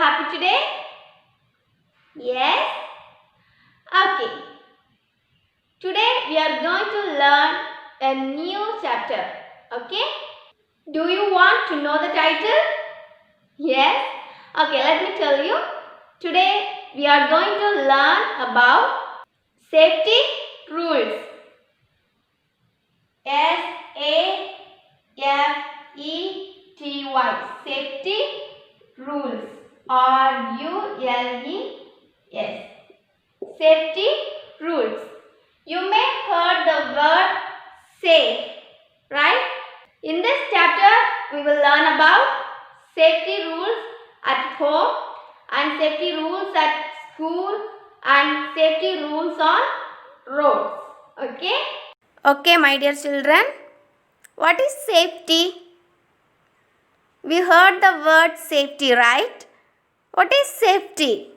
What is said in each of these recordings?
happy today? Yes? Okay. Today we are going to learn a new chapter. Okay? Do you want to know the title? Yes? Okay, let me tell you. Today we are going to learn about safety rules. SAFETY. Safety rules. RULES. Safety rules. You may heard the word safe, right? In this chapter, we will learn about safety rules at home and safety rules at school and safety rules on roads. Okay? Okay, my dear children. What is safety? We heard the word safety, right? What is safety?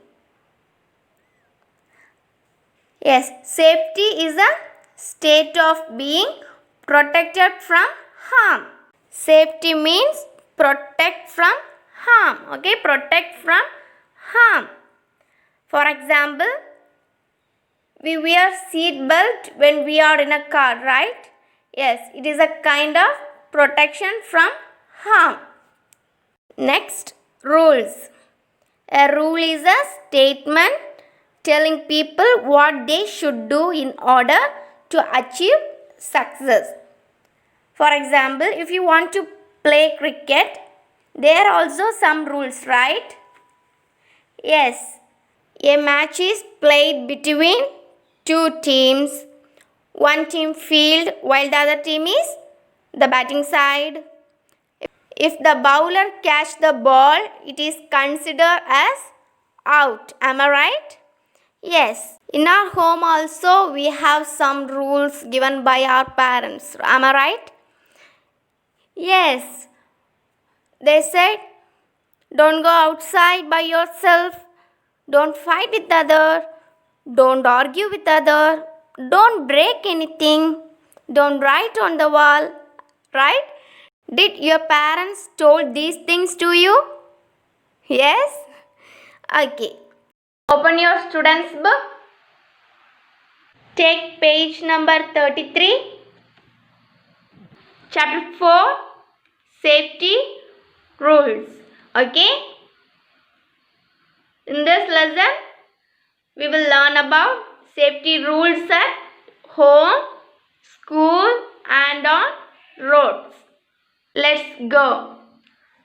Yes, safety is a state of being protected from harm. Safety means protect from harm. Okay, protect from harm. For example, we wear seat belt when we are in a car, right? Yes, it is a kind of protection from harm. Next, rules. A rule is a statement telling people what they should do in order to achieve success. For example, if you want to play cricket, there are also some rules, right? Yes, a match is played between two teams. One team field while the other team is the batting side. If the bowler catch the ball, it is considered as out. Am I right? Yes. In our home also we have some rules given by our parents. Am I right? Yes. They said, don't go outside by yourself. Don't fight with other. Don't argue with other. Don't break anything. Don't write on the wall. Right? Did your parents told these things to you? Yes? Okay. Open your student's book. Take page number 33. Chapter 4. Safety rules. Okay? In this lesson, we will learn about safety rules at home, school and on roads. Let's go.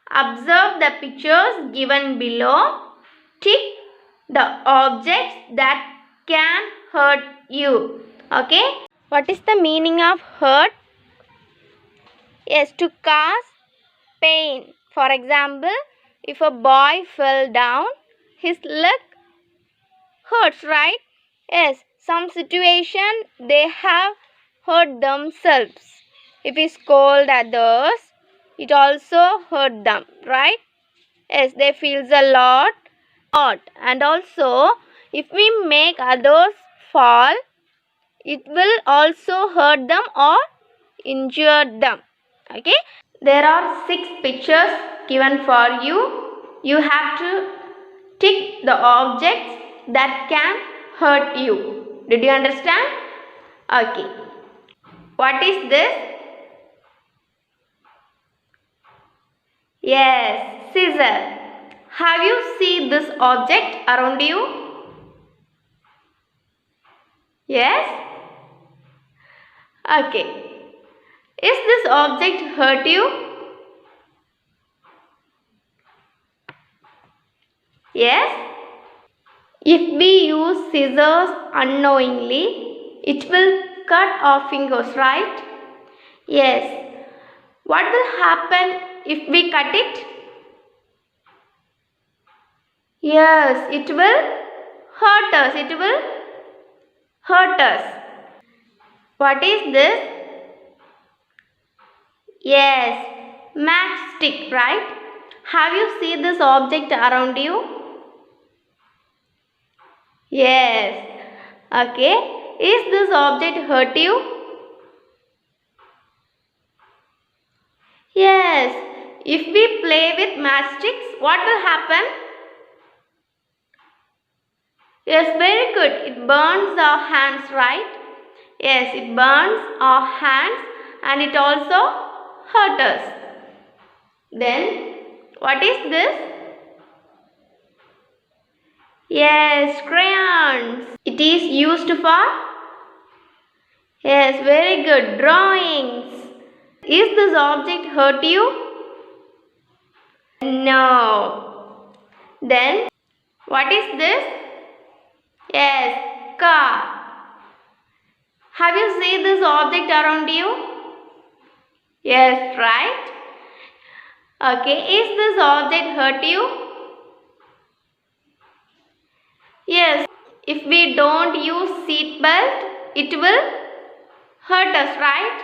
Observe the pictures given below. Tick the objects that can hurt you. Okay? What is the meaning of hurt? Yes, to cause pain. For example, if a boy fell down, his leg hurts, right? Yes, some situation they have hurt themselves. If we scold others, it also hurt them, right? Yes, they feel a lot. And also, if we make others fall, it will also hurt them or injure them. Okay? There are 6 pictures given for you. You have to tick the objects that can hurt you. Did you understand? Okay. What is this? Yes, scissor. Have you seen this object around you? Yes? Okay. Is this object hurt you? Yes? If we use scissors unknowingly, it will cut our fingers, right? Yes. What will happen if we cut it? Yes, it will hurt us. It will hurt us. What is this? Yes, matchstick, right? Have you seen this object around you? Yes. Okay. Is this object hurt you? Yes. If we play with matchsticks, what will happen? Yes, very good. It burns our hands, right? Yes, it burns our hands and it also hurts us. Then, what is this? Yes, crayons. It is used for? Yes, very good. Drawings. Is this object hurt you? No. Then, what is this? Yes, car. Have you seen this object around you? Yes, right? Okay, is this object hurt you? Yes, if we don't use seat belt, it will hurt us, right?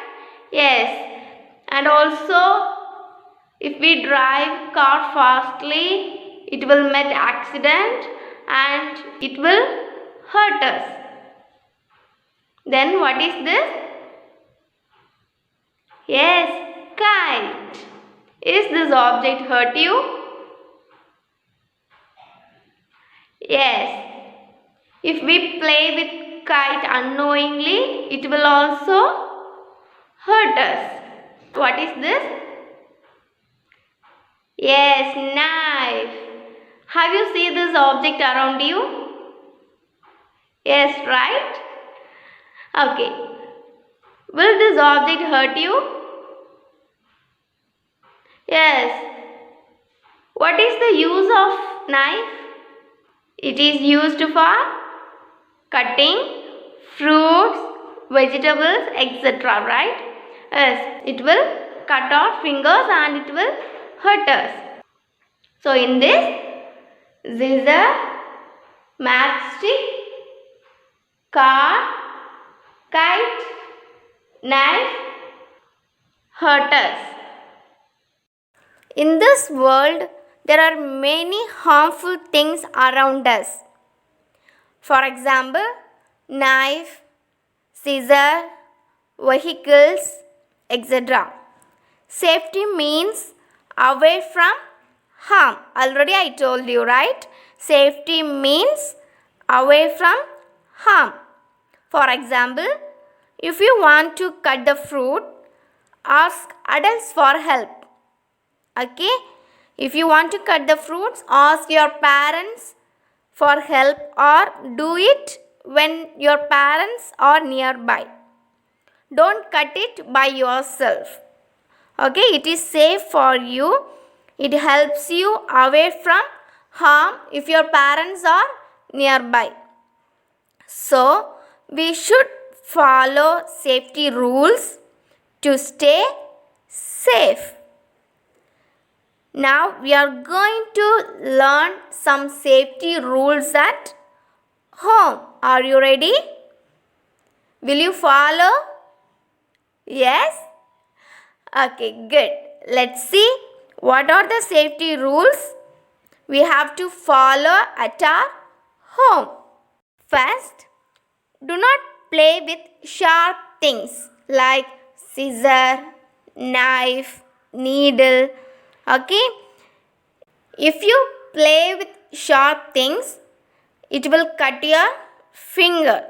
Yes, and also if we drive car fastly, it will make accident and it will hurt us. Then what is this? Yes, kite. Is this object hurt you? Yes. If we play with kite unknowingly, it will also hurt us. What is this? Yes, knife. Have you seen this object around you? Yes, right? Okay. Will this object hurt you? Yes. What is the use of knife? It is used for cutting fruits, vegetables, etc. Right? Yes, it will cut our fingers and it will hurt us. So in this, scissor, matchstick, car, kite, knife, hurt us. In this world, there are many harmful things around us. For example, knife, scissor, vehicles, etc. Safety means away from harm. Already I told you, right? Safety means away from harm. For example, if you want to cut the fruit, ask adults for help. Okay? If you want to cut the fruits, ask your parents for help or do it when your parents are nearby. Don't cut it by yourself. Okay? It is safe for you. It helps you away from harm if your parents are nearby. So, we should follow safety rules to stay safe. Now, we are going to learn some safety rules at home. Are you ready? Will you follow? Yes? Okay, good. Let's see what are the safety rules we have to follow at our home. First, do not play with sharp things like scissor, knife, needle. Okay? If you play with sharp things, it will cut your finger.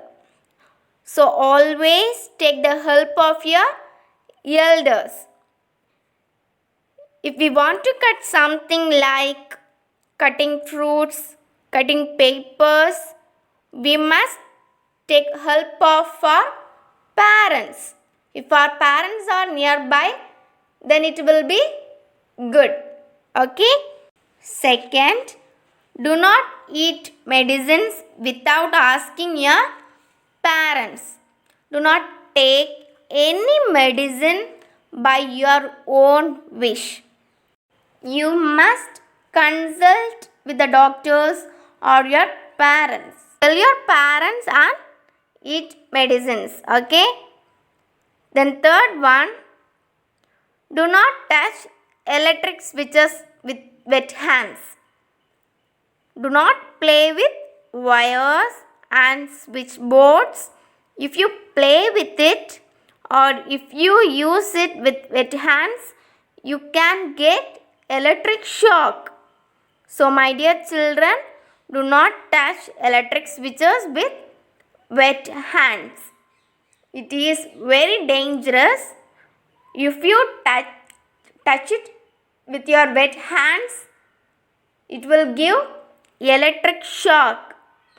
So always take the help of your elders. If we want to cut something like cutting fruits, cutting papers, we must take help of our parents. If our parents are nearby, then it will be good. Okay? Second, do not eat medicines without asking your parents. Do not take any medicine by your own wish. You must consult with the doctors or your parents. Tell your parents and eat medicines. Okay? Then third one, do not touch electric switches with wet hands. Do not play with wires and switchboards. If you play with it or if you use it with wet hands, you can get electric shock. So my dear children, Do not touch electric switches with wet hands. It is very dangerous. If you touch it with your wet hands, it will give electric shock.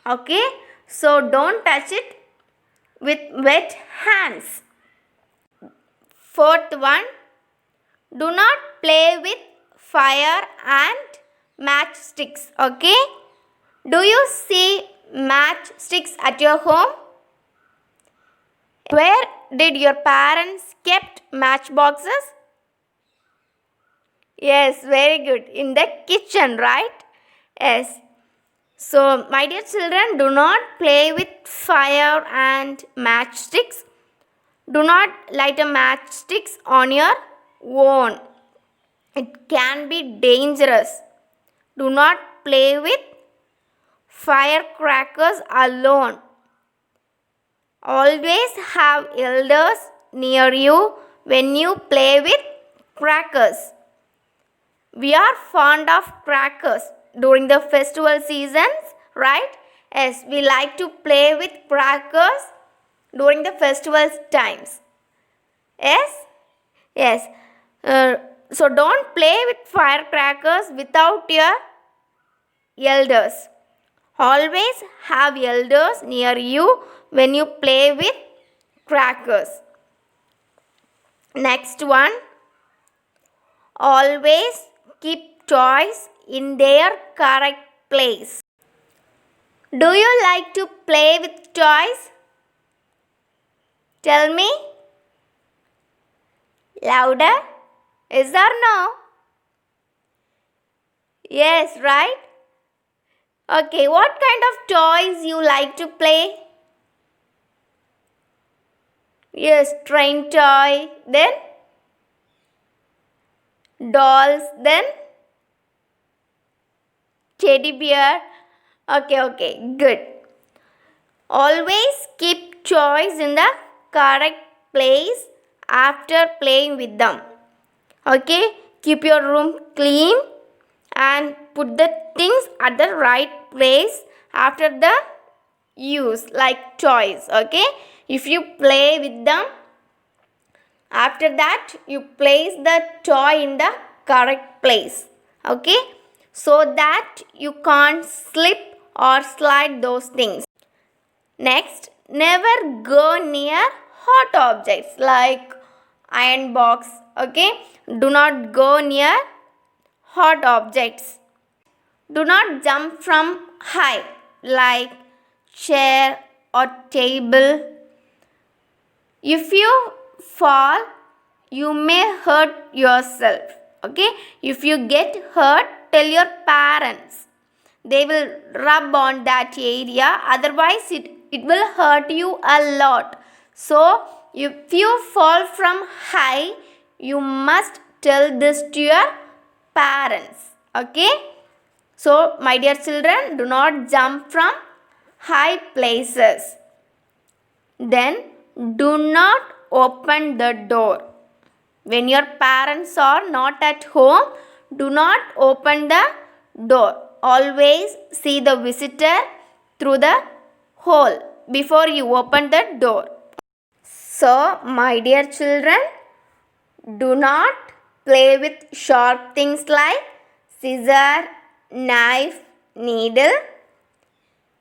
Okay, so don't touch it with wet hands. Fourth one, do not play with fire and matchsticks. Okay, do you see matchsticks at your home? Where did your parents kept matchboxes? Yes, very good. In the kitchen, right? Yes. So, my dear children, do not play with fire and matchsticks. Do not light a matchsticks on your own. It can be dangerous. Do not play with firecrackers alone. Always have elders near you when you play with crackers. We are fond of crackers during the festival seasons, right? Yes, we like to play with crackers during the festival times. Yes? Yes. So don't play with firecrackers without your elders. Always have elders near you when you play with crackers. Next one. Always keep toys in their correct place. Do you like to play with toys? Tell me. Louder? Yes or no? Yes, right? Okay, what kind of toys you like to play? Yes, train toy, then dolls, then teddy bear. Okay, good. Always keep toys in the correct place after playing with them. Okay, keep your room clean and put the things at the right place after the use, like toys. Okay, if you play with them, after that you place the toy in the correct place. Okay, so that you can't slip or slide those things. Next, never go near hot objects like iron box. Okay, do not go near hot objects. Do not jump from high like chair or table. If you fall, you may hurt yourself. Okay, if you get hurt, tell your parents. They will rub on that area, otherwise it will hurt you a lot. So if you fall from high, you must tell this to your parents. Okay, so my dear children, do not jump from high places. Then do not open the door. When your parents are not at home, do not open the door. Always see the visitor through the hole before you open the door. So, my dear children, do not play with sharp things like scissor, knife, needle.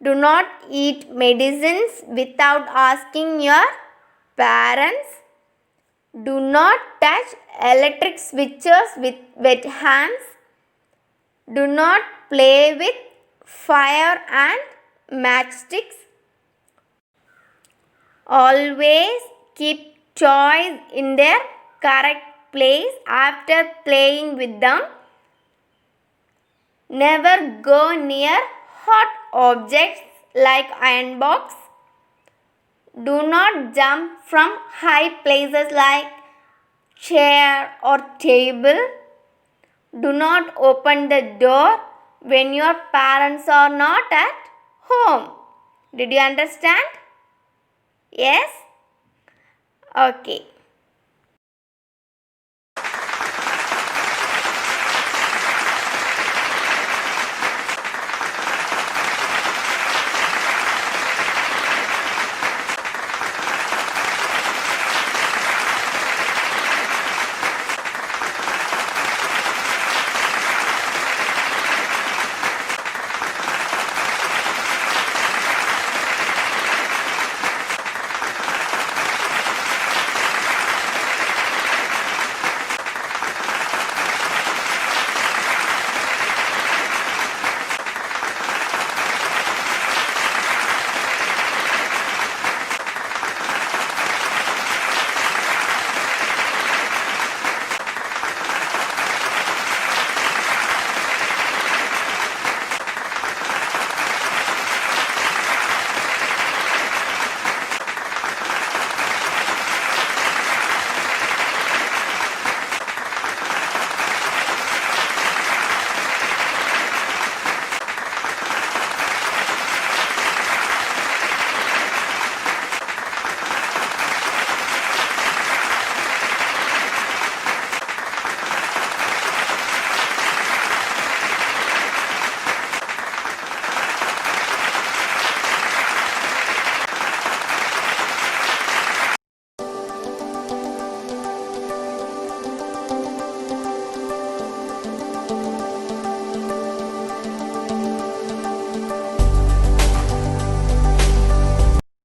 Do not eat medicines without asking your parents. Do not touch electric switches with wet hands. Do not play with fire and matchsticks. Always keep toys in their correct place after playing with them. Never go near hot objects like iron box. Do not jump from high places like chair or table. Do not open the door when your parents are not at home. Did you understand? Yes? Okay.